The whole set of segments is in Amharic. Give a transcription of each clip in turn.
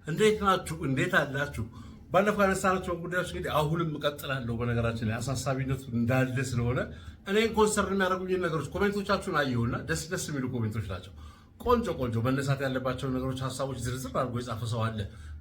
እንዴት ናችሁ? እንዴት አላችሁ? ባለፈው ያነሳናቸው ጉዳዮች እንግዲህ አሁንም እቀጥላለሁ። በነገራችን ላይ አሳሳቢነቱ እንዳለ ስለሆነ እኔን ኮንሰርን የሚያደርጉኝ ነገሮች ኮሜንቶቻችሁን አየሁና ደስ የሚሉ ኮሜንቶች ናቸው። ቆንጆ መነሳት ያለባቸው ነገሮች፣ ሀሳቦች ዝርዝር አድርጎ የጻፈ ሰው አለ።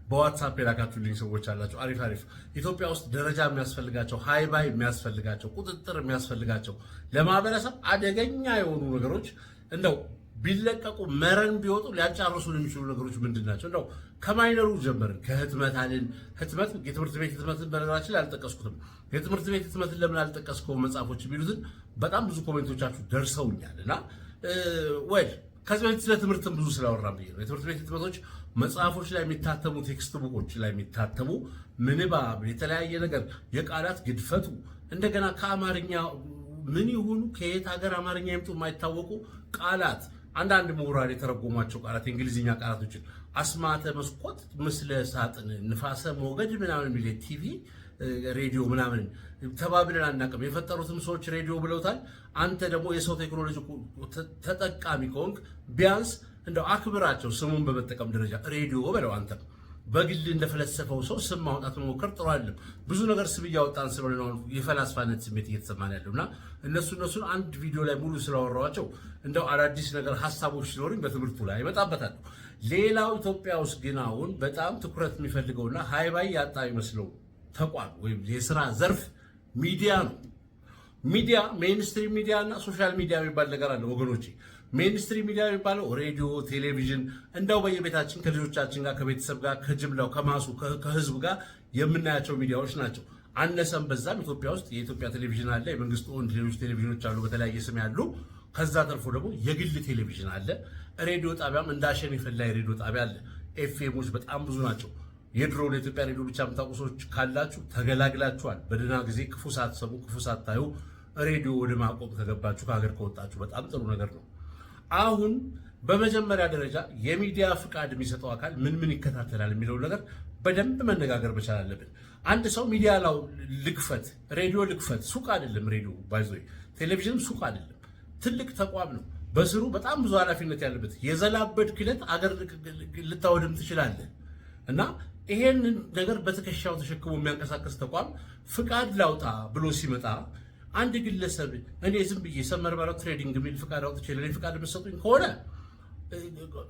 በዋትሳፕ የላካችሁልኝ ሰዎች አላቸው። አሪፍ ኢትዮጵያ ውስጥ ደረጃ የሚያስፈልጋቸው ሃይባይ የሚያስፈልጋቸው ቁጥጥር የሚያስፈልጋቸው ለማህበረሰብ አደገኛ የሆኑ ነገሮች እንደው ቢለቀቁ መረን ቢወጡ ሊያጫርሱን የሚችሉ ነገሮች ምንድን ናቸው? እንደው ከማይነሩ ጀመርን። ከህትመት አልን። ህትመት የትምህርት ቤት ህትመትን በነገራችን ላይ አልጠቀስኩትም። የትምህርት ቤት ህትመትን ለምን አልጠቀስከው መጽሐፎች የሚሉትን በጣም ብዙ ኮሜንቶቻችሁ ደርሰውኛል እና ወይ ከዚህ በፊት ስለ ትምህርትም ብዙ ስላወራን ብዬ ነው። የትምህርት ቤት ህትመቶች መጽሐፎች ላይ የሚታተሙ ቴክስት ቡኮች ላይ የሚታተሙ ምንባብ፣ የተለያየ ነገር፣ የቃላት ግድፈቱ እንደገና ከአማርኛ ምን ይሁኑ ከየት ሀገር አማርኛ ይምጡ የማይታወቁ ቃላት፣ አንዳንድ ምሁራን የተረጎሟቸው ቃላት፣ የእንግሊዝኛ ቃላቶችን አስማተ መስኮት፣ ምስለ ሳጥን፣ ንፋሰ ሞገድ ምናምን የሚል ቲቪ ሬዲዮ ምናምን ተባብለን አናውቅም። የፈጠሩትም ሰዎች ሬዲዮ ብለውታል። አንተ ደግሞ የሰው ቴክኖሎጂ ተጠቃሚ ከሆንክ ቢያንስ እንደው አክብራቸው። ስሙን በመጠቀም ደረጃ ሬዲዮ በለው። አንተ በግል እንደፈለሰፈው ሰው ስም ማውጣት መሞከር ጥሩ አይደለም። ብዙ ነገር ስም እያወጣን ስለሆነ ነው የፈላስፋነት ስሜት እየተሰማን ያለውና እነሱን አንድ ቪዲዮ ላይ ሙሉ ስላወራኋቸው እንደው አዳዲስ ነገር ሀሳቦች ሲኖሩኝ በትምህርቱ ላይ ይመጣበታል። ሌላው ኢትዮጵያ ውስጥ ግን አሁን በጣም ትኩረት የሚፈልገውና ሃይባይ ያጣ ይመስለው ተቋም ወይም የስራ ዘርፍ ሚዲያ ነው። ሚዲያ ሜይንስትሪም ሚዲያ እና ሶሻል ሚዲያ የሚባል ነገር አለ ወገኖቼ። ሜይንስትሪም ሚዲያ የሚባለው ሬዲዮ፣ ቴሌቪዥን እንደው በየቤታችን ከልጆቻችን ጋር ከቤተሰብ ጋር ከጅምላው ከማሱ ከህዝብ ጋር የምናያቸው ሚዲያዎች ናቸው። አነሰም በዛም ኢትዮጵያ ውስጥ የኢትዮጵያ ቴሌቪዥን አለ፣ የመንግስት ኦን ሌሎች ቴሌቪዥኖች አሉ በተለያየ ስም ያሉ። ከዛ ተርፎ ደግሞ የግል ቴሌቪዥን አለ። ሬዲዮ ጣቢያም እንዳሸን የፈላ ሬዲዮ ጣቢያ አለ። ኤፍኤሞች በጣም ብዙ ናቸው። የድሮ ለኢትዮጵያ ሬዲዮ ብቻ የምታውቁ ሰዎች ካላችሁ ተገላግላችኋል። በደህና ጊዜ ክፉ ሳትሰሙ ክፉ ሳታዩ ሬዲዮ ወደ ማቆም ከገባችሁ ከሀገር ከወጣችሁ በጣም ጥሩ ነገር ነው። አሁን በመጀመሪያ ደረጃ የሚዲያ ፍቃድ የሚሰጠው አካል ምን ይከታተላል የሚለው ነገር በደንብ መነጋገር መቻል አለብን። አንድ ሰው ሚዲያ ላይ ልክፈት፣ ሬዲዮ ልክፈት፣ ሱቅ አይደለም ሬዲዮ ባይዞ፣ ቴሌቪዥንም ሱቅ አይደለም፣ ትልቅ ተቋም ነው። በስሩ በጣም ብዙ ኃላፊነት ያለበት የዘላበድ ክለት አገር ልታወድም ትችላለህ እና ይሄን ነገር በትከሻው ተሸክሞ የሚያንቀሳቀስ ተቋም ፍቃድ ላውጣ ብሎ ሲመጣ አንድ ግለሰብ እኔ ዝም ብዬ ሰመርበረው ትሬዲንግ የሚል ፍቃድ አውጥቼ ለኔ ፍቃድ የምትሰጡኝ ከሆነ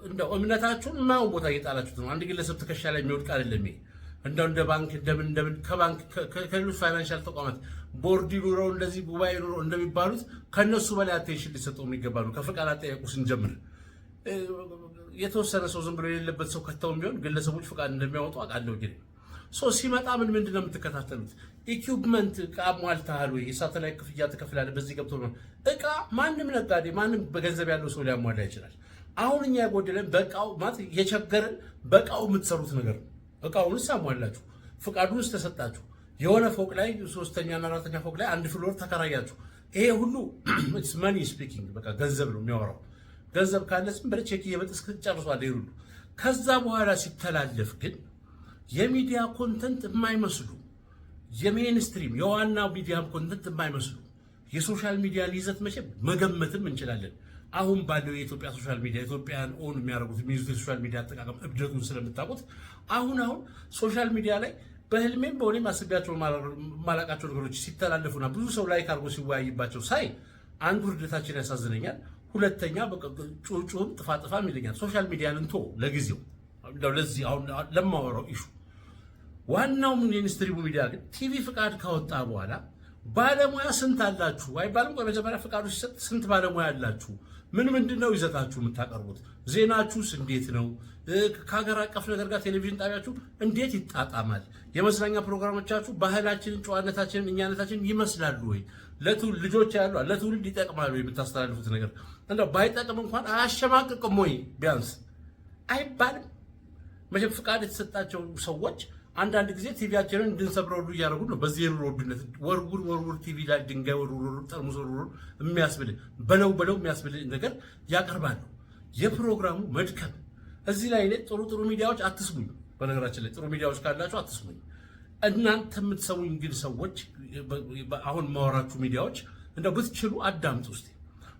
እንደው እምነታችሁን የማይሆን ቦታ እየጣላችሁት ነው። አንድ ግለሰብ ትከሻ ላይ የሚወድቅ አይደለም። እንደው እንደ ባንክ እንደምን ከባንክ ከሌሎች ፋይናንሻል ተቋማት ቦርድ ኑረው እንደዚህ ጉባኤ ኑረው እንደሚባሉት ከነሱ በላይ አቴንሽን ሊሰጠው የሚገባ ነው። ከፍቃድ አጠያየቁ ስንጀምር የተወሰነ ሰው ዝም ብሎ የሌለበት ሰው ከተውም ቢሆን ግለሰቦች ፍቃድ እንደሚያወጡ አውቃለሁ። ግን ሲመጣ ምንድነው የምትከታተሉት? ኢኩፕመንት እቃ ሟልተሃል ወይ? የሳተላይት ክፍያ ትከፍላለህ። በዚህ ገብቶ ነው እቃ ማንም ነጋዴ ማንም በገንዘብ ያለው ሰው ሊያሟላ ይችላል። አሁን እኛ የጎደለን በእቃው ማለት የቸገረን በእቃው የምትሰሩት ነገር ነው። እቃውንስ አሟላችሁ፣ ፍቃዱንስ ተሰጣችሁ፣ የሆነ ፎቅ ላይ ሶስተኛና አራተኛ ፎቅ ላይ አንድ ፍሎር ተከራያችሁ። ይሄ ሁሉ መኒ ስፒኪንግ በቃ ገንዘብ ነው የሚያወራው። ገንዘብ ካለ ዝም ብለህ ቼክ እየበጠስክ ጨርሷል ይሁሉ። ከዛ በኋላ ሲተላለፍ ግን የሚዲያ ኮንተንት የማይመስሉ የሜይንስትሪም የዋና ሚዲያ ኮንተንት የማይመስሉ የሶሻል ሚዲያ ይዘት መቼም መገመትም እንችላለን። አሁን ባለው የኢትዮጵያ ሶሻል ሚዲያ ኢትዮጵያን ኦን የሚያደርጉት የሚይዙት የሶሻል ሚዲያ አጠቃቀም እብደቱን ስለምታውቁት አሁን ሶሻል ሚዲያ ላይ በህልሜም በሆኔም አስቤያቸው ማላቃቸው ነገሮች ሲተላለፉና ብዙ ሰው ላይክ አድርጎ ሲወያይባቸው ሳይ አንዱ ውርደታችን ያሳዝነኛል። ሁለተኛ ጩጩም ጥፋጥፋም ይለኛል። ሶሻል ሚዲያን እንቶ ለጊዜው ለዚህ አሁን ለማወራው ኢሹ ዋናው ሚኒስትሪው ሚዲያ ግን ቲቪ ፍቃድ ካወጣ በኋላ ባለሙያ ስንት አላችሁ አይባልም? ቆይ መጀመሪያ ፍቃዱ ሲሰጥ ስንት ባለሙያ አላችሁ? ምንድነው ይዘታችሁ የምታቀርቡት? ዜናችሁስ እንዴት ነው? ከሀገር አቀፍ ነገር ጋር ቴሌቪዥን ጣቢያችሁ እንዴት ይጣጣማል? የመዝናኛ ፕሮግራሞቻችሁ ባህላችንን፣ ጨዋነታችንን፣ እኛነታችንን ይመስላሉ ወይ? ለትውልድ ልጆች ያሉ ለትውልድ ይጠቅማሉ የምታስተላልፉት ነገር እንደው ባይጠቅም እንኳን አያሸማቅቅም ወይ ቢያንስ አይባልም? መቼም ፍቃድ የተሰጣቸው ሰዎች አንዳንድ ጊዜ ቲቪያችንን እንድንሰብረው ሁሉ እያደረጉ ነው። በዚህ የኑሮ ውድነት ወርውር ቲቪ ላይ ድንጋይ ወርውር፣ ጠርሙስ ወርውር የሚያስብል በለው የሚያስብል ነገር ያቀርባሉ። የፕሮግራሙ መድከም እዚህ ላይ ጥሩ ሚዲያዎች አትስሙኝ። በነገራችን ላይ ጥሩ ሚዲያዎች ካላችሁ አትስሙኝ። እናንተ የምትሰሙኝ ግን ሰዎች አሁን ማወራችሁ ሚዲያዎች እንደው ብትችሉ አዳምጡ እስቲ።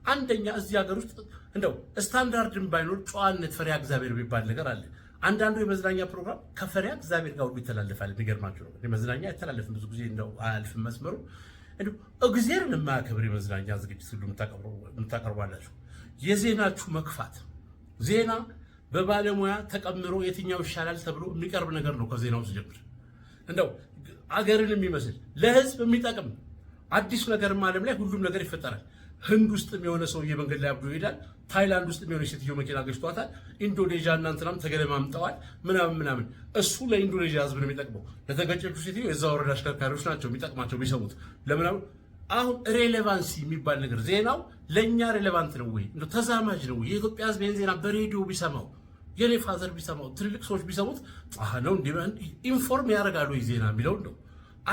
አንደኛ እዚህ ሀገር ውስጥ እንደው ስታንዳርድን ባይኖር ጨዋነት፣ ፈሪሃ እግዚአብሔር የሚባል ነገር አለ። አንዳንዱ የመዝናኛ ፕሮግራም ከፈሪያ እግዚአብሔር ጋር ሁሉ ይተላለፋል። የሚገርማችሁ ነው የመዝናኛ አይተላለፍም ብዙ ጊዜ እንደው አያልፍም መስመሩ። እንደው እግዚአብሔርን የማያከብር የመዝናኛ ዝግጅት ሁሉ የምታቀርባላችሁ። የዜናችሁ መክፋት ዜና በባለሙያ ተቀምሮ የትኛው ይሻላል ተብሎ የሚቀርብ ነገር ነው። ከዜናው ሲጀምር እንደው አገርን የሚመስል ለህዝብ የሚጠቅም አዲስ ነገርም ዓለም ላይ ሁሉም ነገር ይፈጠራል። ህንድ ውስጥ የሆነ ሰውዬ መንገድ ላይ አብዶ ይሄዳል። ታይላንድ ውስጥ የሆነ ሴትዮ መኪና ገጭቷታል። ኢንዶኔዥያ እና እንትናም ተገለማምጠዋል ምናምን። እሱ ለኢንዶኔዥያ ህዝብ ነው የሚጠቅመው። ለተገጨቹ ሴትዮ የዛ ወረዳ አሽከርካሪዎች ናቸው የሚጠቅማቸው ቢሰሙት ለምናምን። አሁን ሬሌቫንሲ የሚባል ነገር ዜናው ለእኛ ሬሌቫንት ነው ወይ እንደው ተዛማጅ ነው ወይ? የኢትዮጵያ ህዝብ ይህን ዜና በሬዲዮ ቢሰማው የኔ ፋዘር ቢሰማው ትልልቅ ሰዎች ቢሰሙት ነው ኢንፎርም ያደርጋሉ ወይ ዜና የሚለውን ነው።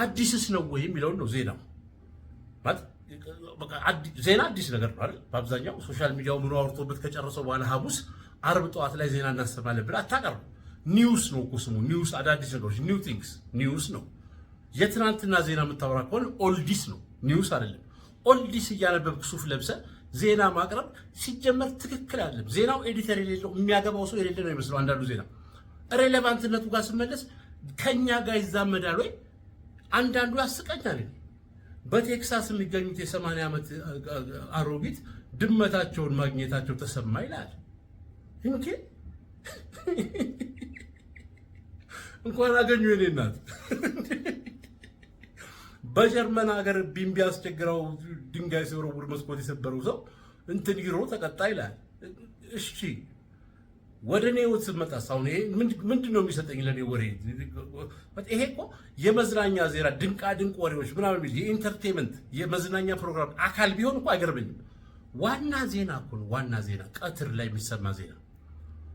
አዲስስ ነው ወይ የሚለውን ነው ዜናው ማለት ዜና አዲስ ነገር ነው አይደል? በአብዛኛው ሶሻል ሚዲያው ምኑ አውርቶበት ከጨረሰው በኋላ ሐሙስ አርብ ጠዋት ላይ ዜና እናሰማለን ብለህ አታቀርቡ። ኒውስ ነው እኮ ስሙ። ኒውስ አዳዲስ ነገሮች ኒው ቲንግስ ኒውስ ነው። የትናንትና ዜና የምታወራ ከሆነ ኦልዲስ ነው፣ ኒውስ አይደለም። ኦልዲስ እያነበብክ ሱፍ ለብሰህ ዜና ማቅረብ ሲጀመር ትክክል አይደለም። ዜናው ኤዲተር የሌለው የሚያገባው ሰው የሌለ ነው የሚመስለው አንዳንዱ ዜና። ሬሌቫንትነቱ ጋር ስመለስ ከኛ ጋር ይዛመዳል ወይ? አንዳንዱ ያስቀኛል። በቴክሳስ የሚገኙት የ80 ዓመት አሮጊት ድመታቸውን ማግኘታቸው ተሰማ ይላል። እንዴ እንኳን አገኙ የኔ እናት። በጀርመን ሀገር ቢምቢ አስቸግረው ድንጋይ ሲወረውር መስኮት የሰበረው ሰው እንትን ይሮ ተቀጣ ይላል። እሺ ወደ እኔ ህይወት ስመጣስ አሁን ይሄ ምንድን ነው የሚሰጠኝ ለእኔ ወሬ? ይሄ እኮ የመዝናኛ ዜና ድንቃ ድንቅ ወሬዎች ምናምን የሚል የኢንተርቴንመንት የመዝናኛ ፕሮግራም አካል ቢሆን እኮ አይገርመኝም። ዋና ዜና እኮ ነው። ዋና ዜና ቀትር ላይ የሚሰማ ዜና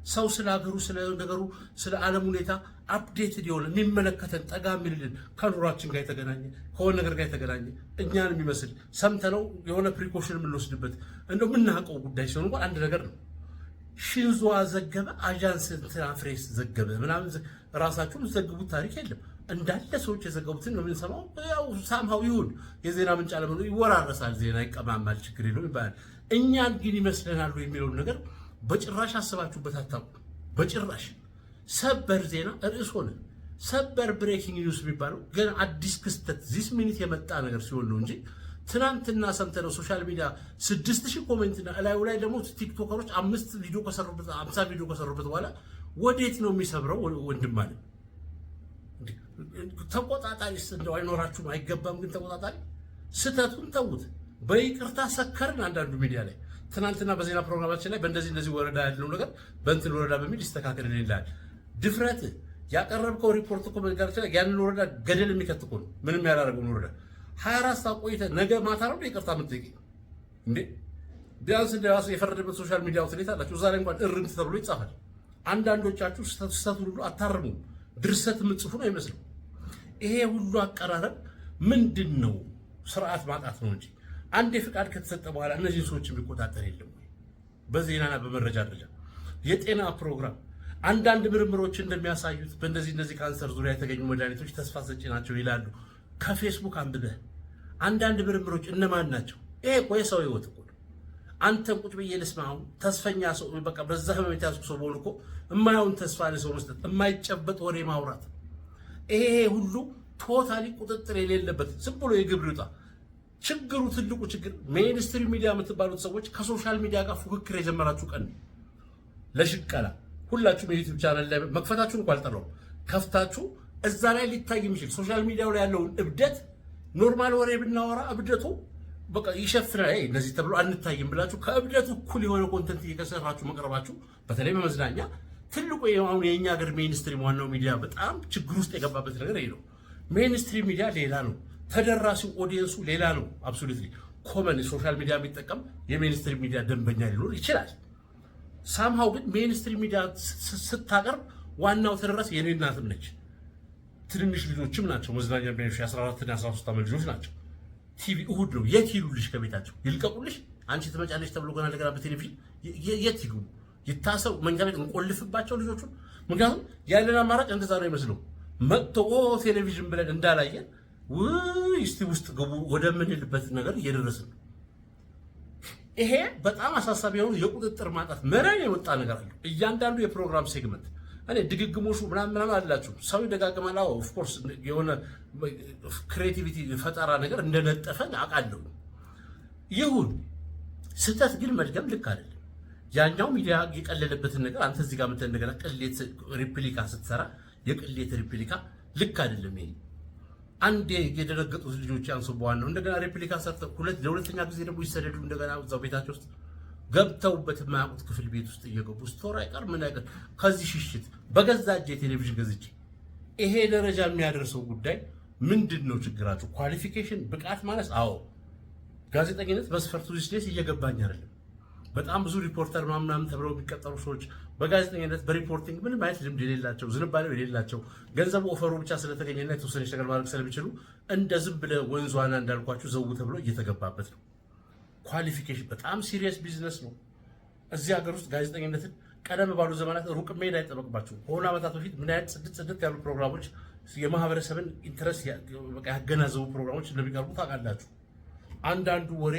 ሰው ስለ ሀገሩ፣ ስለ ነገሩ፣ ስለ ዓለም ሁኔታ አፕዴትድ የሆነ የሚመለከተን ጠጋ የሚልልን ከኑሯችን ጋር የተገናኘ ከሆነ ነገር ጋር የተገናኘ እኛን የሚመስል ሰምተነው የሆነ ፕሪኮሽን የምንወስድበት እንደው የምናውቀው ጉዳይ ሲሆን እንኳን አንድ ነገር ነው። ሽንዞ ዘገበ፣ አጃንስ እንትና ፍሬስ ዘገበ ምናምን ራሳችሁን ዘግቡት ታሪክ የለም። እንዳለ ሰዎች የዘገቡትን ነው የምንሰማው። ያው ሳምሃው ይሁን የዜና ምንጭ አለመሆኑ ይወራረሳል፣ ዜና ይቀማማል፣ ችግር የለውም ይባላል። እኛን ግን ይመስለናል የሚለውን ነገር በጭራሽ አስባችሁበት አታውቁም። በጭራሽ ሰበር ዜና ርዕስ ሆነ። ሰበር ብሬኪንግ ኒውስ የሚባለው ገና አዲስ ክስተት ዚስ ሚኒት የመጣ ነገር ሲሆን ነው እንጂ ትናንትና ሰምተነው ሶሻል ሚዲያ 6000 ኮሜንት እና እላዩ ላይ ደግሞ ቲክቶከሮች 5 ቪዲዮ ከሰሩበት 50 ቪዲዮ ከሰሩበት በኋላ ወዴት ነው የሚሰብረው? ወንድም ማለት ተቆጣጣሪስ እንደው አይኖራችሁም? አይገባም ግን ተቆጣጣሪ። ስተቱን ተውት፣ በይቅርታ ሰከርን። አንዳንዱ ሚዲያ ላይ ትናንትና በዜና ፕሮግራማችን ላይ በእንደዚህ ወረዳ ያለው ነገር በእንትን ወረዳ በሚል ይስተካከል ይላል። ድፍረት ያቀረብከው ሪፖርት እኮ በነገራችን ላይ ያንን ወረዳ ገደል የሚከት እኮ ነው። ምንም ያላረገውን ወረዳ 24 ሰዓት ቆይተህ ነገ ማታ ነው ይቅርታ የምትጠይቀኝ እንዴ? ቢያንስ እንደራሱ የፈረደበት ሶሻል ሚዲያ አውትሌት አላችሁ። እዛ ላይ እንኳን እርምት ተብሎ ይጻፋል። አንዳንዶቻችሁ ስህተት ሁሉ አታርሙ፣ ድርሰት የምትጽፉ ነው አይመስልም። ይሄ ሁሉ አቀራረብ ምንድን ነው? ስርዓት ማጣት ነው እንጂ አንድ የፍቃድ ከተሰጠ በኋላ እነዚህ ሰዎች የሚቆጣጠር የለም ወይ? በዜናና በመረጃ ደረጃ የጤና ፕሮግራም አንዳንድ ምርምሮች እንደሚያሳዩት በእነዚህ ካንሰር ዙሪያ የተገኙ መድኃኒቶች ተስፋ ሰጪ ናቸው ይላሉ። ከፌስቡክ አንብበህ አንዳንድ ምርምሮች እነማን ናቸው? ይሄ እኮ የሰው ህይወት እኮ ነው። አንተን ቁጭ ብዬ ልስማው ተስፈኛ ሰው በቃ በዛ ህመም የተያዝኩ ሰው በሆነ እኮ የማይሆን ተስፋ ለሰው መስጠት፣ የማይጨበጥ ወሬ ማውራት፣ ይሄ ሁሉ ቶታሊ ቁጥጥር የሌለበት ዝም ብሎ የግብር ይውጣ። ችግሩ ትልቁ ችግር ሜይንስትሪም ሚዲያ የምትባሉት ሰዎች ከሶሻል ሚዲያ ጋር ፉክክር የጀመራችሁ ቀን ለሽቀላ ሁላችሁም የዩቲዩብ ቻናል ላይ መክፈታችሁን እንኳን አልጠራውም ከፍታችሁ እዛ ላይ ሊታይ የሚችል ሶሻል ሚዲያው ላይ ያለውን እብደት ኖርማል ወሬ ብናወራ እብደቱ በቃ ይሸፍናል። እነዚህ ተብሎ አንታይም ብላችሁ ከእብደቱ እኩል የሆነ ኮንተንት እየከሰራችሁ መቅረባችሁ በተለይ በመዝናኛ ትልቁ አሁን የኛ ሀገር ሜይንስትሪም ዋናው ሚዲያ በጣም ችግር ውስጥ የገባበት ነገር ይሄ ነው። ሜይንስትሪም ሚዲያ ሌላ ነው፣ ተደራሲው ኦዲየንሱ ሌላ ነው። አብሶሉትሊ ኮመን ሶሻል ሚዲያ የሚጠቀም የሜይንስትሪም ሚዲያ ደንበኛ ሊኖር ይችላል። ሳምሃው ግን ሜይንስትሪም ሚዲያ ስታቀርብ ዋናው ተደራሲ የኔ እናትም ነች፣ ትንንሽ ልጆችም ናቸው። መዝናኛ የሚያዩሽ 14 እና 13 ዓመት ልጆች ናቸው። ቲቪ እሁድ ነው የት ይሉልሽ? ከቤታቸው ይልቀቁልሽ? አንቺ ትመጫለሽ ተብሎ ገና እንደገና በቴሌቪዥን የት ይግቡ? ይታሰሩ? መንጃ ቤት እንቆልፍባቸው ልጆቹን? ምክንያቱም ያለን አማራጭ እንደዛ ነው ይመስለው መጥቶ ቴሌቪዥን ብለን እንዳላየን እስቲ ውስጥ ገቡ ወደምንልበት ነገር እየደረስን ነው። ይሄ በጣም አሳሳቢ የሆኑ የቁጥጥር ማጣት መረን የወጣ ነገር አለ። እያንዳንዱ የፕሮግራም ሴግመንት እኔ ድግግሞሹ ምናምን አላችሁ ሰው ይደጋግማል። አዎ ኦፍ ኮርስ የሆነ ክሬቲቪቲ ፈጠራ ነገር እንደነጠፈን አውቃለሁ። ይሁን ስህተት ግን መድገም ልክ አይደለም። ያኛው ሚዲያ የቀለለበትን ነገር አንተ እዚህ ጋር መተን እንደገና ቅሌት ሪፕሊካ ስትሰራ የቅሌት ሪፕሊካ ልክ አይደለም። ይሄ አንዴ የደረገጡት ልጆች ያንሱበዋል ነው እንደገና ሪፕሊካ ሰርተው ለሁለተኛ ጊዜ ደግሞ ይሰደዱ እንደገና እዛው ቤታቸው ውስጥ ገብተውበት የማያውቁት ክፍል ቤት ውስጥ እየገቡ ስቶሪ አይቀር ምን አይቀር ከዚህ ሽሽት በገዛ እጄ ቴሌቪዥን ገዝቼ ይሄ ደረጃ የሚያደርሰው ጉዳይ ምንድን ነው ችግራችሁ? ኳሊፊኬሽን ብቃት ማለት አዎ ጋዜጠኝነት መስፈርቱ ዲስሌስ እየገባኝ አይደለም። በጣም ብዙ ሪፖርተር ምናምን ተብለው የሚቀጠሩ ሰዎች በጋዜጠኝነት በሪፖርቲንግ ምንም አይነት ልምድ የሌላቸው ዝንባሌው የሌላቸው ገንዘቡ ኦፈሩ ብቻ ስለተገኘና የተወሰነች ነገር ማድረግ ስለሚችሉ እንደ ዝም ብለህ ወንዟና እንዳልኳችሁ ዘው ተብሎ እየተገባበት ነው። ኳሊፊኬሽን በጣም ሲሪየስ ቢዝነስ ነው። እዚህ ሀገር ውስጥ ጋዜጠኝነትን ቀደም ባሉ ዘመናት ሩቅ መሄድ አይጠበቅባቸውም። ከሆነ ዓመታት በፊት ምን አይነት ጽድት ያሉ ፕሮግራሞች የማህበረሰብን ኢንተረስት ያገናዘቡ ፕሮግራሞች እንደሚቀርቡ ታውቃላችሁ። አንዳንዱ ወሬ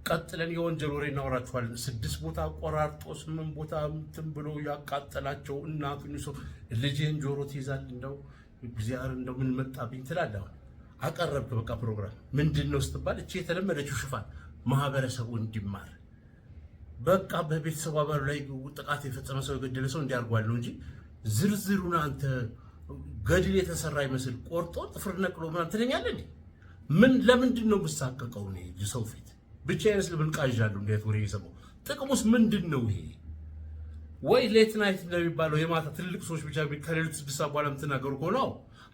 ቀጥለን የወንጀል ወሬ እናወራችኋለን። 6 ቦታ ቆራርጦ 8 ቦታ እንትን ብሎ ያቃጠላቸው እናቱን ሰው ልጄን ጆሮ ትይዛል። እንደው እግዚአብሔር እንደው ምን መጣብኝ ትላለህ። አቀረብክ በቃ ፕሮግራም ምንድነው ስትባል እቺ የተለመደችው ሽፋን ማህበረሰቡ እንዲማር በቃ በቤተሰብ አባሉ ላይ ጥቃት የፈጸመ ሰው የገደለ ሰው እንዲያርጓል ነው እንጂ ዝርዝሩን አንተ ገድል የተሰራ ይመስል ቆርጦ ጥፍር ነቅሎ ምናምን ትለኛለህ። ምን ለምንድን ነው የምሳቀቀው? ነው ሰው ፊት ብቻዬን ስለምን ቃዣለሁ? እንዴት ወሬ የሰማው ጥቅሙስ ምንድን ነው? ይሄ ወይ ሌት ናይት እንደሚባለው የማታ ትልቅ ሰዎች ብቻ ከሌሊቱ 6 ሰዓት በኋላ የምትናገሩ ከሆነ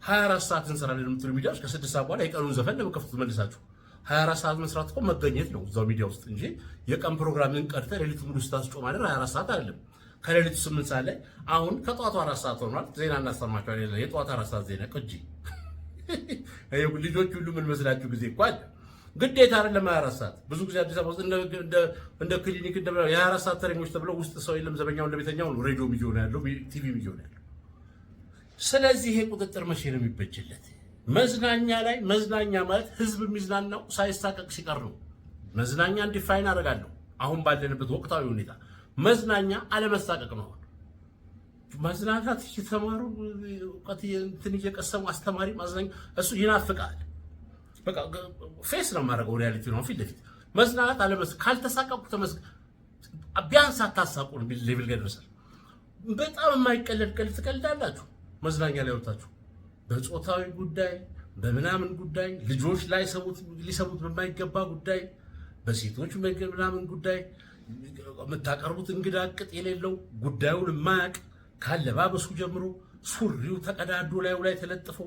24 ሰዓት እንሰራለን የምትሉ ሚዲያዎች ከ6 ሰዓት በኋላ የቀኑን ዘፈን ለመከፍቱት መልሳችሁ 24 ሰዓት መስራት እኮ መገኘት ነው እዛው ሚዲያ ውስጥ እንጂ የቀን ፕሮግራምን ቀርተህ ሌሊቱ ሙሉ ስታስጮህ ማለት 24 ሰዓት አይደለም። ከሌሊቱ 8 ሰዓት ላይ አሁን ከጧቱ 4 ሰዓት ሆኗል። ዜና እናሰማችኋለን። የጧቱ 4 ሰዓት ዜና ቅጂ ልጆች ሁሉ ምን መስላችሁ ጊዜ እኮ አለ። ግዴታ አይደለም 24 ሰዓት። ብዙ ጊዜ አዲስ አበባ ውስጥ እንደ ክሊኒክ የ24 ሰዓት ተረኞች ተብለው ውስጥ ሰው የለም። ዘበኛው እንደቤተኛው ነው። ሬዲዮ ሚሊዮን ያለው ቲቪ ሚሊዮን ያለው። ስለዚህ ይሄ ቁጥጥር መቼ ነው የሚበጅለት? መዝናኛ ላይ መዝናኛ ማለት ህዝብ የሚዝናናው ሳይሳቀቅ ሲቀር ነው። መዝናኛ እንዲፋይን አደርጋለሁ። አሁን ባለንበት ወቅታዊ ሁኔታ መዝናኛ አለመሳቀቅ ነው። መዝናናት እየተማሩ እውቀት እንትን እየቀሰሙ አስተማሪ ማዝናኛ እሱ ይናፍቃል። በቃ ፌስ ነው የማደርገው ሪያሊቲ ነው ፊት ለፊት መዝናናት ካልተሳቀቁ ቢያንስ አታሳቁን ሌቭል ጋር ደርሳል። በጣም የማይቀለድ ቀልድ ትቀልዳላችሁ መዝናኛ ላይ ወጣችሁ በጾታዊ ጉዳይ በምናምን ጉዳይ ልጆች ላይ ሊሰሙት በማይገባ ጉዳይ በሴቶች ምናምን ጉዳይ የምታቀርቡት እንግዳ ቅጥ የሌለው ጉዳዩን የማያውቅ ካለባበሱ ጀምሮ ሱሪው ተቀዳዶ ላይ ተለጥፎ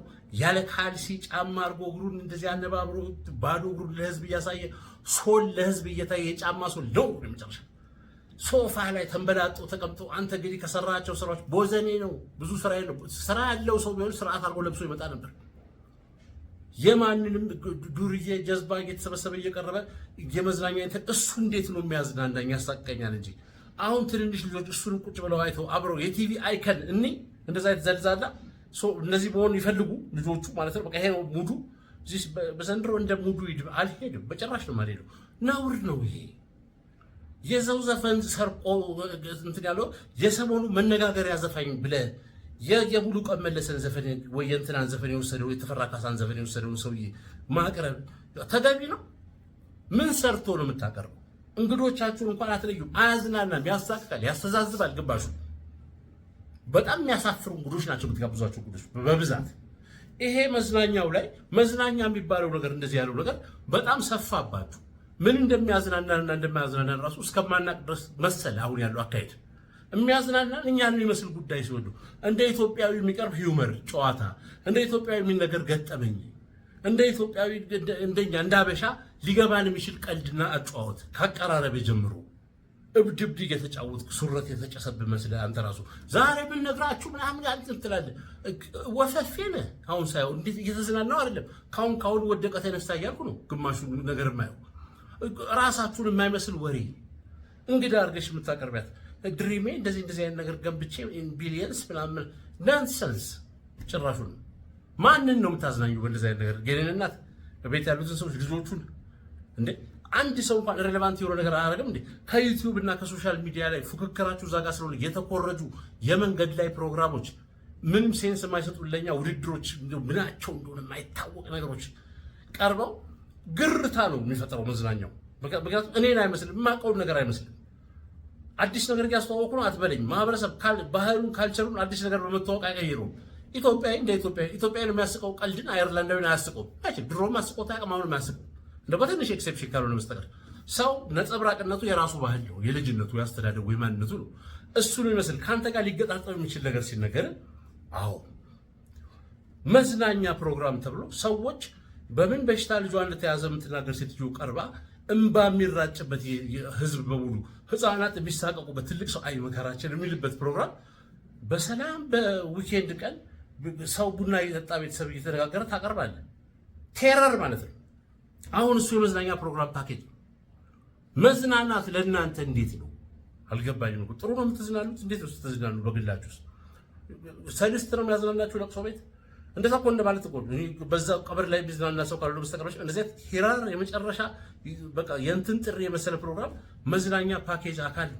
ያለ ካልሲ ጫማ አድርጎ እግሩን እንደዚህ አነባብሮ ባዶ እግሩን ለህዝብ እያሳየ ሶል ለህዝብ እየታየ የጫማ ሶል ነው ለመጨረሻ ሶፋ ላይ ተንበላጦ ተቀምጦ አንተ እንግዲህ ከሰራቸው ስራዎች ቦዘኔ ነው። ብዙ ስራ ያለው ስራ ያለው ሰው ቢሆን ስርዓት አድርጎ ለብሶ ይመጣ ነበር። የማንንም ዱርዬ ጀዝባ እየተሰበሰበ እየቀረበ የመዝናኛ እሱ እንዴት ነው የሚያዝናናኝ? ያሳቀኛል እንጂ አሁን ትንንሽ ልጆች እሱን ቁጭ ብለው አይተው አብረው የቲቪ አይከን እንደዛ የተዘልዛላ እነዚህ በሆኑ ይፈልጉ ልጆቹ ማለት ነው። በቃ ይሄ ነው ሙዱ። በዘንድሮ እንደ ሙዱ አልሄድም፣ በጭራሽ ነው የማልሄደው። ነውር ነው ይሄ። የዘው ዘፈን ሰርቆ እንትን ያለው የሰሞኑ መነጋገሪያ ዘፋኝ ብለህ የሙሉ ቀን መለሰን ዘፈን ወይ የእንትናን ዘፈን የወሰደው የተፈራ ካሳን ዘፈን የወሰደው ሰውዬ ማቅረብ ተገቢ ነው? ምን ሰርቶ ነው የምታቀርበው? እንግዶቻችሁን እንኳን አትለዩም። አያዝናናም፣ ያሳቅቃል፣ ያስተዛዝባል። ግባሹ በጣም የሚያሳፍሩ እንግዶች ናቸው የምትጋብዟቸው እንግዶች በብዛት። ይሄ መዝናኛው ላይ መዝናኛ የሚባለው ነገር እንደዚህ ያለው ነገር በጣም ሰፋባችሁ። ምን እንደሚያዝናናና እንደማያዝናናን ራሱ እስከማናቅ ድረስ መሰለ አሁን ያለው አካሄድ። የሚያዝናናን እኛን የሚመስል ጉዳይ ሲወዱ እንደ ኢትዮጵያዊ የሚቀርብ ሂውመር ጨዋታ፣ እንደ ኢትዮጵያዊ የሚነገር ገጠመኝ፣ እንደ ኢትዮጵያዊ እንደኛ እንደ አበሻ ሊገባን የሚችል ቀልድና አጫወት ከአቀራረብ ጀምሮ እብድብድ እየተጫወትክ ሱረት የተጨሰብ መስለህ አንተ ራሱ ዛሬ ምን ነግራችሁ ምናምን ያንተ ትላለህ። ወፈፌ ነህ። አሁን ሳይሆን እንዴት እየተዝናናው አይደለም። ካሁን ወደቀ ተነሳ እያልኩ ነው። ግማሹ ነገር የማየው ራሳችሁን የማይመስል ወሬ እንግዳ አድርገሽ የምታቀርቢያት ድሪሜ እንደዚህ አይነት ነገር ገንብቼ ቢሊየንስ ምናምን ናንሰንስ። ጭራሹን ማንን ነው የምታዝናኙ በእንደዚህ አይነት ነገር? የኔን እናት በቤት ያሉትን ሰዎች ልጆቹን እንዴ አንድ ሰው እንኳን ሬሌቫንት የሆነ ነገር አያደርግም እንዴ? ከዩቲዩብ እና ከሶሻል ሚዲያ ላይ ፉክክራችሁ እዛ ጋር ስለሆነ የተኮረጁ የመንገድ ላይ ፕሮግራሞች ምንም ሴንስ የማይሰጡ ለኛ ውድድሮች ምናቸው እንደሆነ የማይታወቅ ነገሮች ቀርበው ግርታ ነው የሚፈጥረው መዝናኛው። ምክንያቱም እኔን አይመስልም፣ የማውቀውን ነገር አይመስልም። አዲስ ነገር እያስተዋወቁ ነው አትበለኝ። ማህበረሰብ ባህሉን ካልቸሩን አዲስ ነገር በመተዋወቅ አይቀይሩም። ኢትዮጵያዊ እንደ ኢትዮጵያን የሚያስቀው ቀልድን አየርላንዳዊን አያስቀውም። ድሮም አስቆታ ያቀማውን የሚያስቀው እንደ በትንሽ ኤክሴፕሽን ካልሆነ በስተቀር ሰው ነጸብራቅነቱ የራሱ ባህል ነው፣ የልጅነቱ ያስተዳደጉ የማንነቱ ነው። እሱ ነው ይመስል ከአንተ ጋር ሊገጣጠም የሚችል ነገር ሲነገር አዎ መዝናኛ ፕሮግራም ተብሎ ሰዎች በምን በሽታ ልጇ እንደተያዘ የምትናገር ሴትዮ ቀርባ እንባ የሚራጭበት ህዝብ በሙሉ ህፃናት የሚሳቀቁበት ትልቅ ሰው አይ መከራችን የሚልበት ፕሮግራም በሰላም በዊኬንድ ቀን ሰው ቡና የጠጣ ቤተሰብ እየተነጋገረ ታቀርባለህ። ቴረር ማለት ነው። አሁን እሱ የመዝናኛ ፕሮግራም ፓኬጅ ነው። መዝናናት ለእናንተ እንዴት ነው አልገባኝም። ጥሩ ነው የምትዝናኑት? እንዴት ነው ስትዝናኑ? በግላችሁ ሰልስት ነው የሚያዝናናችሁ ለቅሶ ቤት እንደዛ እኮ እንደማለት እኮ በዛ ቀብር ላይ ቢዝናና ሰው ካልሆነ በስተቀር እንደዚህ ሂራር የመጨረሻ በቃ የእንትን ጥሪ የመሰለ ፕሮግራም መዝናኛ ፓኬጅ አካል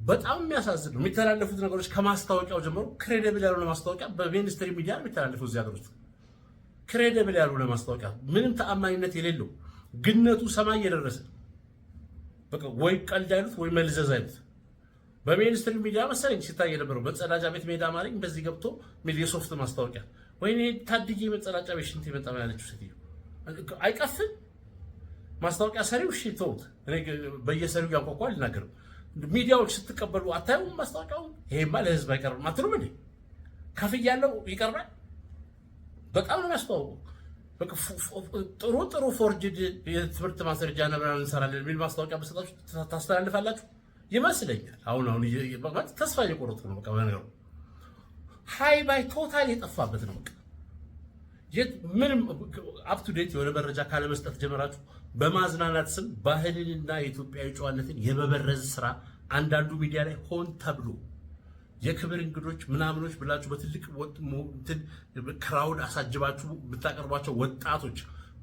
በጣም የሚያሳዝን ነው። የሚተላለፉት ነገሮች ከማስታወቂያው ጀምሮ ክሬዲብል ያልሆነ ማስታወቂያ በሜንስትሪም ሚዲያ የሚተላለፈው እዚህ ሀገር ውስጥ ክሬዲብል ያልሆነ ማስታወቂያ ምንም ተአማኒነት የሌለው ግነቱ ሰማይ የደረሰ በቃ ወይ ቀልድ አይሉት ወይ መልዘዝ አይሉት በሜንስትሪም ሚዲያ መሰለኝ ሲታይ የነበረው መጸዳጃ ቤት ሜዳ ማለኝ በዚህ ገብቶ የሶፍት ማስታወቂያ ወይኔ ታድጌ መጸዳጃ ቤት ሽንት ይመጣ ያለችው ሴትዮ አይቀፍም ማስታወቂያ ሰሪው እሺ ተውት። እኔ በየሰሪው ያንኳኳ አልናገርም። ሚዲያዎች ስትቀበሉ አታዩም ማስታወቂያው? ይሄማ ለህዝብ አይቀርብም አትሉም እንዴ? ከፍያለሁ ይቀርባል። በጣም ነው የሚያስተዋውቁ። ጥሩ ፎርጅድ የትምህርት ማስረጃ ነበር እንሰራለን የሚል ማስታወቂያ በሰጣችሁ ታስተላልፋላችሁ ይመስለኛል። አሁን ተስፋ እየቆረጡ ነው። በቃ በነገሩ ሃይ ባይ ቶታል የጠፋበት ነው። በቃ ምንም አፕ ቱ ዴት የሆነ መረጃ ካለመስጠት ጀመራችሁ። በማዝናናት ስም ባህልንና የኢትዮጵያዊ ጨዋነትን የመበረዝ ስራ አንዳንዱ ሚዲያ ላይ ሆን ተብሎ የክብር እንግዶች ምናምኖች ብላችሁ በትልቅ ክራውድ አሳጅባችሁ ብታቀርቧቸው ወጣቶች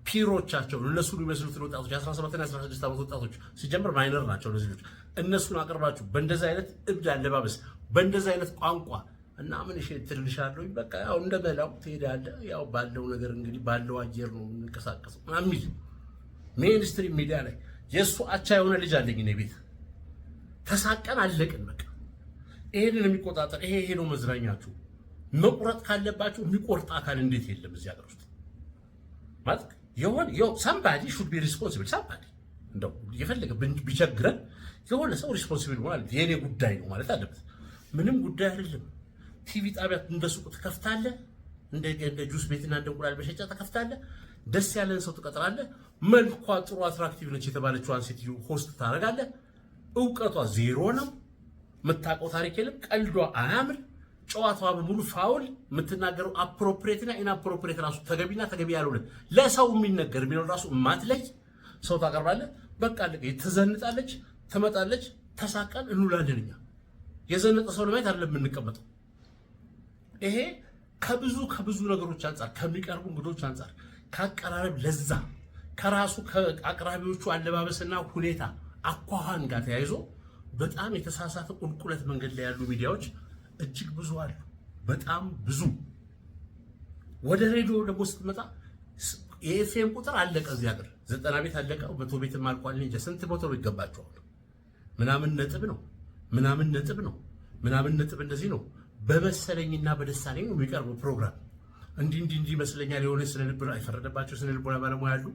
ፒሮቻቸው እነሱን የሚመስሉትን ወጣቶች የ17 እና 16 ዓመት ወጣቶች ሲጀምር ማይነር ናቸው እነዚህ ልጆች። እነሱን አቀርባችሁ በእንደዚህ አይነት እብድ አለባበስ በእንደዚህ አይነት ቋንቋ እና ምን እሺ ትልልሻለሁ በቃ ያው እንደበላው ትሄዳለህ። ያው ባለው ነገር እንግዲህ ባለው አየር ነው የምንቀሳቀሰው አሚል ሜንስትሪም ሚዲያ ላይ የሱ አቻ የሆነ ልጅ አለኝ እኔ ቤት ተሳቀን አለቅን። በቃ ይሄንን የሚቆጣጠር ይሄ ነው መዝናኛችሁ። መቁረጥ ካለባችሁ የሚቆርጥ አካል እንዴት የለም እዚህ ሀገር ውስጥ ማለት somebody should be responsible somebody እንደው የፈለገ ቢቸግረን የሆነ ሰው ሪስፖንሲብል ማለት የኔ ጉዳይ ነው ማለት አለበት። ምንም ጉዳይ አይደለም። ቲቪ ጣቢያ እንደ ሱቅ ትከፍታለህ፣ እንደ ጁስ ቤትና እንደ እንቁላል መሸጫ ትከፍታለህ። ደስ ያለን ሰው ትቀጥራለህ። መልኳ ጥሩ አትራክቲቭ ነች የተባለችዋን ሴትዮ ሆስት ታደርጋለህ። እውቀቷ ዜሮ ነው። የምታውቀው ታሪክ የለም። ቀልዷ አያምር። ጨዋታዋ በሙሉ ፋውል። የምትናገረው አፕሮፕሪየት እና ኢንአፕሮፕሪየት ራሱ ተገቢና ተገቢ ያልሆነ ለሰው የሚነገር የሚለው ራሱ ማትለይ ሰው ታቀርባለህ። በቃ ትዘንጣለች፣ ትመጣለች፣ ተሳቀን እንውላለን። እኛ የዘነጠ ሰው ለማየት አይደለም የምንቀመጠው። ይሄ ከብዙ ነገሮች አንጻር ከሚቀርቡ እንግዶች አንጻር ከአቀራረብ ለዛ ከራሱ ከአቅራቢዎቹ አለባበስና ሁኔታ አኳኋን ጋር ተያይዞ በጣም የተሳሳተ ቁልቁለት መንገድ ላይ ያሉ ሚዲያዎች እጅግ ብዙ አሉ። በጣም ብዙ። ወደ ሬዲዮ ደግሞ ስትመጣ የኤፍኤም ቁጥር አለቀ። እዚህ ሀገር 90 ቤት አለቀ፣ 100 ቤትም አልቋል። እንጂ ስንት ሞተሩ ይገባቸዋል? ምናምን ነጥብ ነው ምናምን ነጥብ እንደዚህ ነው። በመሰለኝና በደሳለኝ ነው የሚቀርበው ፕሮግራም። እንዲህ ይመስለኛል። የሆነ ስነ ልቦና አይፈረደባቸው ስነ ልቦና ባለሙያ ያሉ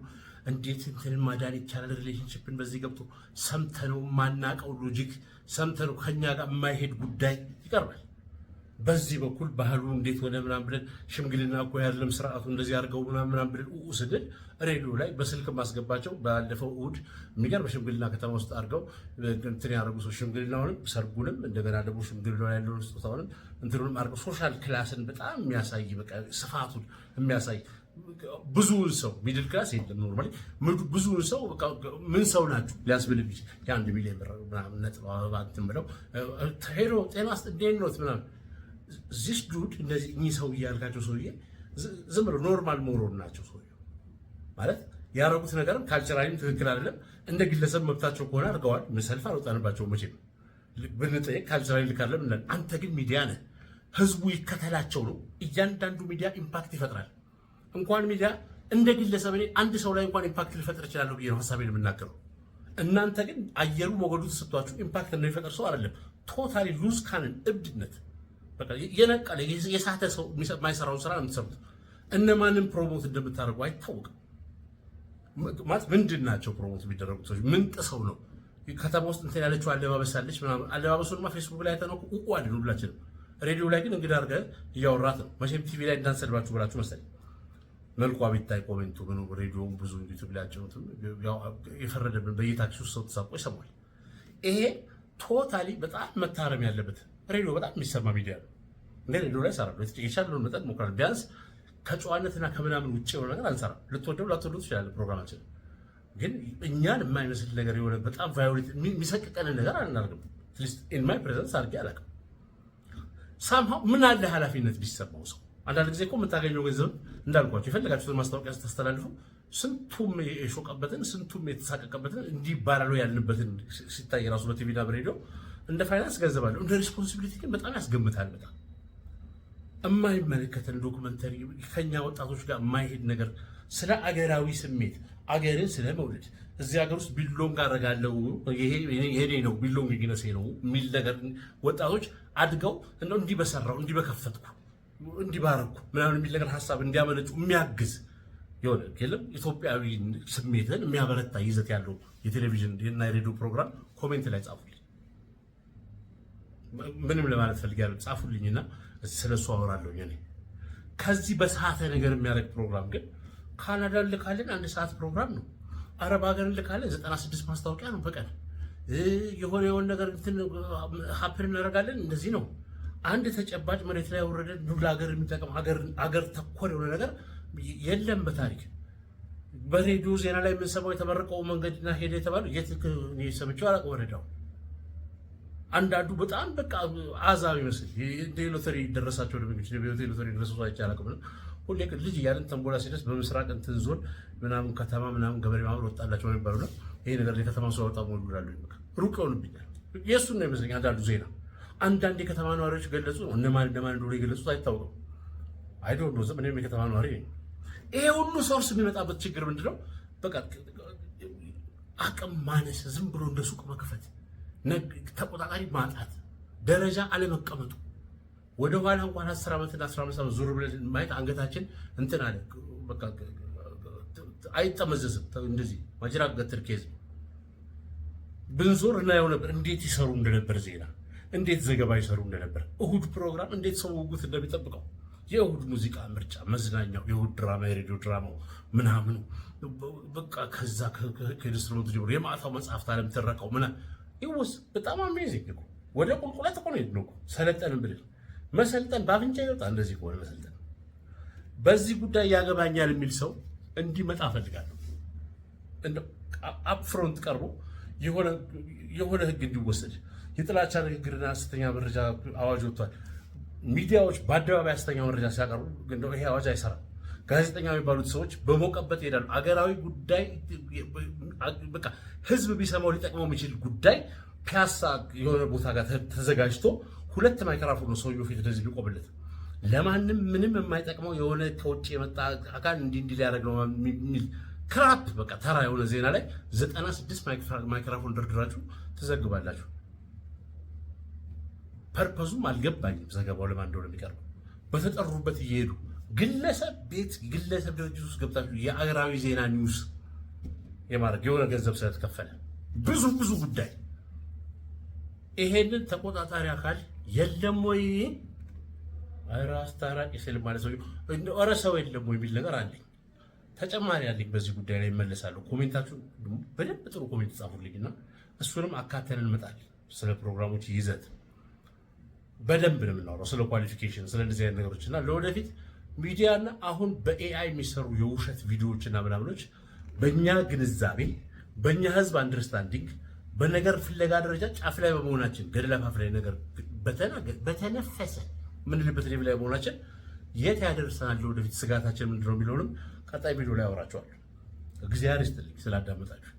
እንዴት እንትን ማዳን ይቻላል? ሪሌሽንሺፕን በዚህ ገብቶ ሰምተነው ማናቀው ሎጂክ ሰምተነው ከኛ ጋር የማይሄድ ጉዳይ ይቀርባል። በዚህ በኩል ባህሉ እንዴት ሆነ ምናምን ብለን ሽምግልና እኮ ያለም ስርዓቱ እንደዚህ አድርገው ምናምን ብለን ስንል ሬዲዮ ላይ በስልክ ማስገባቸው ባለፈው እሑድ የሚገርም ሽምግልና ከተማ ውስጥ አድርገው እንትን ያደረጉ ሰው ሽምግልናውንም ሰርጉንም እንደገና ደግሞ ሽምግልና ያለውን ስጦታውንም እንትኑንም አድርገው ሶሻል ክላስን በጣም የሚያሳይ በቃ ስፋቱን የሚያሳይ ብዙውን ሰው ሚድል ክላስ የለም ኖርማሊ ብዙውን ሰው ምን ሰው ናችሁ ሊያስብል ቢችል የ1 ሚሊዮን ብር ምናምን ነጥብ አበባ እንትን ብለው ሄዶ ጤና ውስጥ እንዴት ነው ምናምን ዚስ ዱድ እንደዚህ እኚህ ሰው እያልካቸው ሰውዬ ዝም ብሎ ኖርማል ሞሮን ናቸው። ሰውዬው ማለት ያረጉት ነገርም ካልቸራሊም ትክክል አይደለም። እንደ ግለሰብ መብታቸው ከሆነ አድርገዋል። ሰልፍ አልወጣንባቸውም መቼም ብንጠየቅ ካልቸራሊ ልካለም እንላለን። አንተ ግን ሚዲያ ነህ፣ ህዝቡ ይከተላቸው ነው። እያንዳንዱ ሚዲያ ኢምፓክት ይፈጥራል። እንኳን ሚዲያ እንደ ግለሰብ እኔ አንድ ሰው ላይ እንኳን ኢምፓክት ሊፈጥር ይችላል ብዬ ነው ሀሳቤን የምናገረው። እናንተ ግን አየሩ ሞገዱ ተሰጥቷችሁ ኢምፓክት እንደሚፈጥር ሰው አይደለም። ቶታሊ ሉዝ ካንን እብድነት በቃ የነቀለ የሳተ ሰው የማይሰራውን ስራ ነው የምትሰሩት። እነማንም ፕሮሞት እንደምታደርጉ አይታወቅም። ማለት ምንድን ናቸው ፕሮሞት የሚደረጉት ሰዎች? ምን ጥሰው ነው? ከተማ ውስጥ እንትን ያለችው አለባበሳለች ምናምን። አለባበሱንማ ፌስቡክ ላይ አይተነው ቁቁ አይደል ሁላችንም። ሬዲዮ ላይ ግን እንግዲህ አድርገህ እያወራት ነው። መቼም ቲቪ ላይ እንዳንሰድባችሁ ብላችሁ መሰለኝ መልኳ ቢታይ ኮሜንቱ ምኑ ሬዲዮውን ብዙ ዩቲዩብ ላይ አጭሩትም የፈረደብን በየታክሲ ውስጥ ሰው ተሳቆ ይሰማል። ይሄ ቶታሊ በጣም መታረም ያለበት ሬዲዮ በጣም የሚሰማ ሚዲያ ነው። እንደ ሬዲዮ ላይ ሰራለሁ የቻለውን መጠን ሞክራል። ቢያንስ ከጨዋነትና ከምናምን ውጭ የሆነ ነገር አንሰራም። ልትወደው ላትወደው ትችላለህ። ፕሮግራማችን ግን እኛን የማይመስል ነገር የሆነ በጣም ቫዮሌት የሚሰቅቀንን ነገር አናደርግም። ኢን ማይ ፕሬዘንስ አድርጌ አላውቅም። ሳምሃው ምን አለ ኃላፊነት ቢሰማው ሰው። አንዳንድ ጊዜ እኮ የምታገኘው ገንዘብ እንዳልኳቸው የፈለጋችሁትን ማስታወቂያ ስታስተላልፉ ስንቱም የሾቀበትን ስንቱም የተሳቀቀበትን እንዲህ ይባላሉ ያልንበትን ሲታይ ራሱ በቲቪና በሬዲዮ እንደ ፋይናንስ ገንዘብ አለው። እንደ ሪስፖንሲቢሊቲ ግን በጣም ያስገምታል። በጣም የማይመለከተን ዶክመንተሪ ከኛ ወጣቶች ጋር የማይሄድ ነገር ስለ አገራዊ ስሜት አገርን ስለ መውለድ እዚህ ሀገር ውስጥ ቢሎንግ አደርጋለሁ ይሄ ነው ቢሎንግ ይግነሴ ነው የሚል ነገር ወጣቶች አድገው እንደው እንዲህ በሰራው እንዲህ በከፈትኩ እንዲህ ባረኩ ምናምን የሚል ነገር ሀሳብ እንዲያመነጩ የሚያግዝ የሆነ የለም ኢትዮጵያዊ ስሜትን የሚያበረታ ይዘት ያለው የቴሌቪዥን እና የሬዲዮ ፕሮግራም ኮሜንት ላይ ጻፉልኝ። ምንም ለማለት ፈልጋለሁ ጻፉልኝና ስለሱ አወራለሁ። እኔ ከዚህ በሰዓተ ነገር የሚያደርግ ፕሮግራም ግን ካናዳ ልካለን 1 ሰዓት ፕሮግራም ነው። አረብ ሀገር ልካለን 96 ማስታወቂያ ነው በቀን የሆነ ነገር እንትን ሀፕን እናደርጋለን። እንደዚህ ነው። አንድ ተጨባጭ መሬት ላይ ወረደ ዱላ ሀገር የሚጠቅም ሀገር ተኮር የሆነ ነገር የለም በታሪክ። በሬዲዮ ዜና ላይ የምንሰማው የተመረቀው መንገድና ሄደ የተባለው የት ሰምቼው አላውቅም። ወረዳው አንዳንዱ በጣም በቃ አዛብ ይመስል እንደ ሎተሪ ደረሳቸው ደምግጭ ሎተሪ ደረሰው አይቻላልም። ሁሌ ልጅ እያለን ተንቦላ ሲደርስ በምስራቅ እንትን ዞን ምናምን ከተማ ምናምን ገበሬ ማህበር ወጣላቸው ነበር ነው። ይሄ ነገር ለከተማ ሰው ወጣ ሞሉ ይላሉ። ሩቅ ይሆንብኛል። የእሱን ነው ይመስለኛል አንዳንዱ ዜና። አንዳንድ የከተማ ነዋሪዎች ገለጹ ነው። እነማን እንደሆነ የገለጹት አይታወቅም። አይ ዶንት ኖ ዘመኔም የከተማ ነዋሪ ነኝ። ይሄ ሁሉ ሶርስ የሚመጣበት ችግር ምንድነው? በቃ አቅም ማነስ፣ ዝም ብሎ እንደ ሱቅ መክፈት፣ ተቆጣጣሪ ማጣት፣ ደረጃ አለመቀመጡ። ወደ ኋላ እንኳን 10 ዓመትና 15 ዓመት ዞር ብለን ማየት አንገታችን እንትን አለ። በቃ አይጠመዘዝም። እንደዚህ ማጅራት ገትር ኬዝ ብንዞር እናየው ነበር። እንዴት ይሰሩ እንደነበር ዜና፣ እንዴት ዘገባ ይሰሩ እንደነበር፣ እሁድ ፕሮግራም እንዴት ሰው ጉጉት እንደሚጠብቀው፣ የእሁድ ሙዚቃ ምርጫ፣ መዝናኛው፣ የእሁድ ድራማ፣ የሬዲዮ ድራማው ምናምኑ በቃ ከዛ ከኢንስትሩመንቱ ጀምሮ የማታው መጽሐፍት አለም ተረቀው ምና ይወስ በጣም አሜዚንግ እኮ። ወደ ቁልቁለት እኮ ነው የሄድነው። ሰለጠንን ብለን መሰልጠን በአፍንጫ ይወጣ። እንደዚህ ከሆነ መሰልጠን በዚህ ጉዳይ ያገባኛል የሚል ሰው እንዲመጣ እፈልጋለሁ። እንደው አፕፍሮንት ቀርቦ የሆነ ህግ እንዲወሰድ። የጥላቻ ንግግርና ሐሰተኛ መረጃ አዋጅ ወጥቷል። ሚዲያዎች በአደባባይ ሐሰተኛ መረጃ ሲያቀርቡ እንደው ይሄ አዋጅ አይሰራም። ጋዜጠኛ የሚባሉት ሰዎች በሞቀበት ይሄዳሉ። አገራዊ ጉዳይ በቃ ህዝብ ቢሰማው ሊጠቅመው የሚችል ጉዳይ ፒያሳ የሆነ ቦታ ጋር ተዘጋጅቶ 2 ማይክሮፎን ነው ሰውየው ፊት እንደዚህ ቢቆምለት ለማንም ምንም የማይጠቅመው የሆነ ከውጭ የመጣ አካል እንዲህ ሊያደርግ ነው የሚል ክራፕ በቃ ተራ የሆነ ዜና ላይ 96 ማይክሮፎን ደርድራችሁ ትዘግባላችሁ። ፐርፐዙም አልገባኝም። ዘገባው ለማን እንደሆነ የሚቀርበው በተጠሩበት እየሄዱ ግለሰብ ቤት ግለሰብ ድርጅት ውስጥ ገብታችሁ የአገራዊ ዜና ኒውስ የማድረግ የሆነ ገንዘብ ስለተከፈለ ብዙ ጉዳይ ይሄንን ተቆጣጣሪ አካል የለም ወይ? ኧረ አስታራቂ ስል ማለት ነው ኧረ ሰው የለም ወይ የሚል ነገር አለኝ። ተጨማሪ አለኝ በዚህ ጉዳይ ላይ እመለሳለሁ። ኮሜንታችሁ በደንብ ጥሩ ኮሜንት ጻፉልኝና እሱንም አካተን እንመጣለን። ስለ ፕሮግራሞች ይዘት በደንብ ነው የምናወራው፣ ስለ ኳሊፊኬሽን፣ ስለ እንደዚህ አይነት ነገሮችና ለወደፊት ሚዲያና አሁን በኤአይ የሚሰሩ የውሸት ቪዲዮዎችና ምናምኖች በእኛ ግንዛቤ በእኛ ህዝብ አንደርስታንዲንግ በነገር ፍለጋ ደረጃ ጫፍ ላይ በመሆናችን ገደል አፋፍ ላይ ነገር በተነፈሰ ምንልበት ሌቭል ላይ በመሆናችን የት ያደርሰናል ወደፊት ስጋታችን ምንድነው የሚለውንም ቀጣይ ቪዲዮ ላይ አወራቸዋለሁ። እግዚአብሔር ይስጥልኝ ስላዳመጣችሁ።